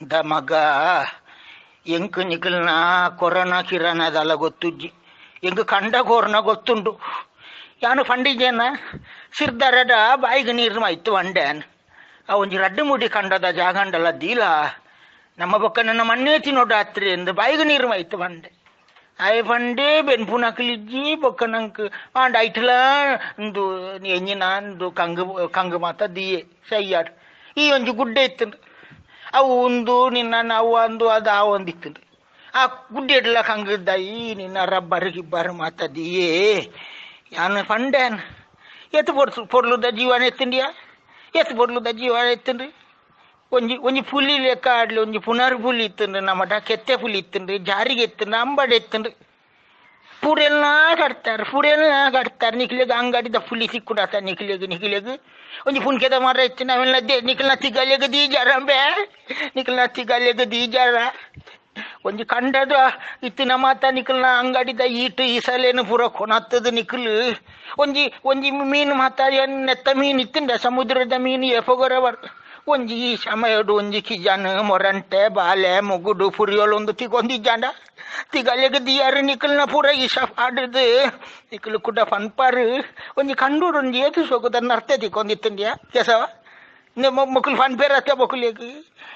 ಮಗ ಎಂಕ್ ನಿಖಲ್ನ ಕೊರೋನಾ ಕಿರಣದಲ್ಲ ಗೊತ್ತುಜ್ಜಿ ಎಂಕ್ ಕಂಡ ಕೊರೋನಾ ಗೊತ್ತುಂಡು ಯಾನು ಫಂಡಿಜೇನ ಸಿರ್ದರಡ ಬಾಯಿಗೆ ನೀರು ಮಾಯ್ತು ಒಂಡೇನ್ ಆ ಒಂಜಿ ರಡ್ಡು ಮುಡಿ ಕಂಡದ ಜಾಗಂಡಲ್ಲ ದೀಲ ನಮ್ಮ ಬೊಕ್ಕ ನನ್ನ ಮಣ್ಣೇತಿ ನೋಡಾತ್ರಿ ಎಂದು ಬಾಯಿಗೆ ನೀರು ಮಾಯ್ತು ಬಂಡೆ ಆಯ್ ಬಂಡೆ ಬೆನ್ಪುನಕ್ಲಿಜ್ಜಿ ಬೊಕ್ಕ ನಂಕ್ ಆಂಡ ಐಟ್ಲ ಒಂದು ಎಂಜಿನ ಕಂಗು ಮಾತ ದಿಯೆ ಸಯ್ಯಾಡ್ ಈ ಒಂಜಿ ಗುಡ್ಡೆ ಇತ್ತು ಅವು ಒಂದು ನಿನ್ನ ನಾವು ಒಂದು ಅದು ಆ ಒಂದಿತ್ತು ಆ ಗುಡ್ಡೆ ಇಡ್ಲ ಕಂಗದ ಈ ನಿನ್ನ ರಬ್ಬರ್ ಗಿಬ್ಬರ್ ಮಾತದಿಯೇ ಯಾನು ಫಂಡೇನ್ ಎತ್ತು ಪೊರ್ಲುದ ಜೀವನ ಎತ್ತಿಂಡಿಯಾ ಎತ್ತು ಪೊರ್ಲುದ ಜೀವನ ಎತ್ತನ್ರಿ ಒಂಜಿ ಪುಲಿ ಲೆಕ್ಕ ಆಡ್ಲಿ ಒಂಜಿ ಪುನರ್ ಪುಲಿ ಇತ್ತನ್ರಿ ನಮ್ಮಟ ಕೆತ್ತೆ ಪುಲಿ ಇತ್ತನ್ರಿ ಜಾರಿಗೆ ಎತ್ತನ್ರಿ ಅಂಬಡಿ ಎತ್ತನ್ರಿ ಪೂರೆಲ್ಲ ಕಟ್ತಾರೆ ನಿಖಿಲೆಗೆ ಅಂಗಡಿದ ಪುಲಿ ಸಿಕ್ಕುಡಾತ ನಿಖಿಲೆಗೆ ಒಂಜಿ ಪುನ್ಕೆದ ಮರ ಇತ್ತು ನಾವೆಲ್ಲ ನಿಖಲ್ನ ತಿಗಲೆಗೆ ದೀಜಾರಂಬೆ ನಿಖಲ್ನ ತಿಗಲೆಗೆ ದೀಜಾರ ಒಂಜಿ ಕಂಡದ ಇತ್ತಿನ ಮಾತ ನಿಖಲ್ನ ಅಂಗಡಿದ ಈಟು ಈ ಸಲೇನು ಪೂರ ಕೊನತ್ತದ ನಿಖಲು ಒಂಜಿ ಮೀನು ಮಾತ ನೆತ್ತ ಮೀನು ಇತ್ತಂಡ ಸಮುದ್ರದ ಮೀನು ಎಫಗೊರವರ್ ಒಂಜಿ ಈ ಸಮಯಡು ಒಂಜಿ ಕಿಜನ್ ಮೊರಂಟೆ ಬಾಲೆ ಮುಗುಡು ಪುರಿಯೋಳು ಒಂದು ತಿಗೊಂದಿಜ್ಜಾಂಡ ತಿಗಲೆಗೆ ದಿಯಾರು ನಿಖಲ್ನ ಪೂರ ಈಶ ಪಾಡ್ದು ನಿಖಲು ಕುಡ ಪನ್ಪಾರು ಒಂಜಿ ಕಂಡೂರು ಒಂಜಿ ಏತು ಸೋಗುದ ನರ್ತೆ ತಿಗೊಂದಿತ್ತಂಡ್ಯಾ ಕೆಸವ ಮಕ್ಕಳು ಪನ್ಪೇರತ್ತೆ ಮಕ್ಕಳಿಗೆ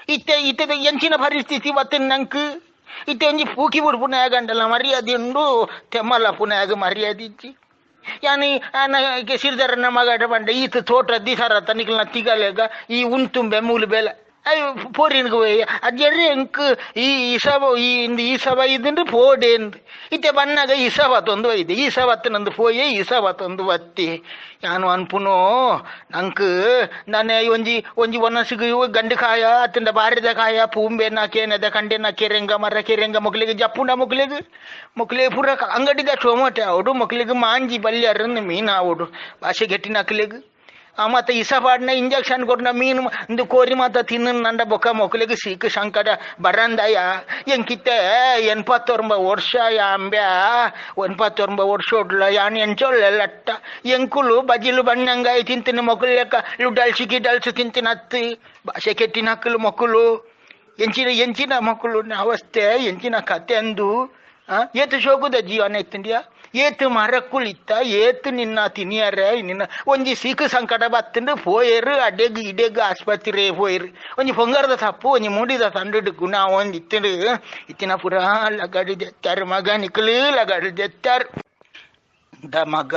ಇತ್ತೆ ಎಂಚಿನ ಪರಿಸ್ಥಿತಿ ಬತ್ತಿನ ನಂಕ್ ಇತ್ತೆ ಒಂಜಿ ಪೂಕಿ ಬುಡ್ಪುನಾಗ ಗಂಡಲ್ಲ ಮರ್ಯಾದೆ ಉಂಡು ತೆಮ್ಮಲ್ಲ ಪುನಾಗ ಮರ್ಯಾದೆ ಇಜ್ಜಿ ಯಾನಿ ಸಿರ್ದರನ್ನ ಮಗಾಟ ಬಂಡ ಈತ ತೋಟ ದಿಸರತ್ತ ನಿಖಲ್ನ ತಿಗಲೆಗ ಈ ಉಂತುಂಬೆ ಮೂಲು ಬೇಲೆ ಅಯ್ಯೋ ಪೋರಿನ್ಗೆ ಅಜ್ಜರ್ರಿ ಎಂಕ್ ಈ ಸಭ ಇದ್ರೆ ಪೋಡೆ ಅಂದ್ ಇತ್ತೆ ಬನ್ನಾಗ ಈ ಸವತ್ತೊಂದು ಒಯ್ದೆ ಈ ಸವತ್ತನೊಂದು ಪೋಯೆ ಈ ಸವತ್ತೊಂದು ಬತ್ತಿ ಯಾನು ಅನ್ಪುನೋ ನಂಕ್ ನಾನೇ ಒಂಜಿ ಒನಸಿಗೆ ಗಂಡು ಕಾಯ ಅತ್ತಿಂದ ಬಾರಿದ ಕಾಯ ಪೂಂಬೆ ನಾಕೇನದ ಕಂಡೆ ನಾ ಕೆರೆಂಗ ಮರ ಕೆರೆಂಗ ಮಕ್ಳಿಗೆ ಜಪ್ಪುಂಡ ಮಕ್ಳಿಗೆ ಪೂರ ಅಂಗಡಿದ ಟೊಮೊಟೊ ಅವಡು ಮಕ್ಳಿಗೆ ಮಾಂಜಿ ಬಲ್ಯಾರನ್ನು ಮೀನು ಅವಡು ಭಾಷೆ ಗಟ್ಟಿ ನಕ್ಲಿಗೆ ಮತ್ತು ಇಸಪಾಡ್ನ ಇಂಜೆಕ್ಷನ್ ಕೊಟ್ಟ ಮೀನು ಒಂದು ಕೋರಿ ಮಾತ ತಿನ್ನ ನಂಡ ಬೊಕ್ಕ ಮೊಕ್ಕಲಿಗೆ ಸಿಕ್ಕ ಸಂಕಟ ಬರಂದಯ್ಯ ಎಂಕಿತ್ತೆ 89 ವರ್ಷ ಅಂಬ್ಯಾ 89 ವರ್ಷ ಒಡ್ಲ ಯಾನ್ ಎಂಚೊಳ್ಳೆಲ್ಲಟ್ಟ ಎಂಕುಲು ಬಜಿಲು ಬಣ್ಣಂಗಾಯಿ ತಿಂತಿನ ಮೊಕ್ಕಲು ಲೆಕ್ಕ ಲುಡಲ್ಸಿ ಗಿಡಲ್ಸು ತಿಂತಿನ ಹತ್ತಿ ಭಾಷೆ ಕೆಟ್ಟಿನ ಹಕ್ಕಲು ಮೊಕ್ಕಲು ಎಂಚಿನ ಮಕ್ಕಳು ಅವಸ್ಥೆ ಎಂಚಿನ ಕತೆ ಅಂದು ಏತು ಶೋಕುದ ಜೀವನ ಎತ್ತಂಡಿಯಾ ಏತು ಮರಕ್ಕುಳಿತ್ತ ಏತು ನಿನ್ನ ತಿನಿಯರೆ ನಿನ್ನ ಒಂಜಿ ಸಿಕ್ಕ ಸಂಕಟ ಬತ್ತಂಡು ಪೋಯರು ಅಡ್ಡೆಗ್ ಇಡೆಗ್ ಆಸ್ಪತ್ರೆ ಪೋಯರು ಒಂಜಿ ಪೊಂಗರದ ತಪ್ಪು ಒಂಜಿ ಮೂಡಿದ ತಂಡು ಗುಣ ಒಂದ್ ಇತ್ತಂಡು ಇತ್ತಿನ ಪುರ ಲಗಾಡಿ ದೆತ್ತಾರು ಮಗ ನಿಖಲು ಲಗಾಡಿ ದೆತ್ತಾರು ಮಗ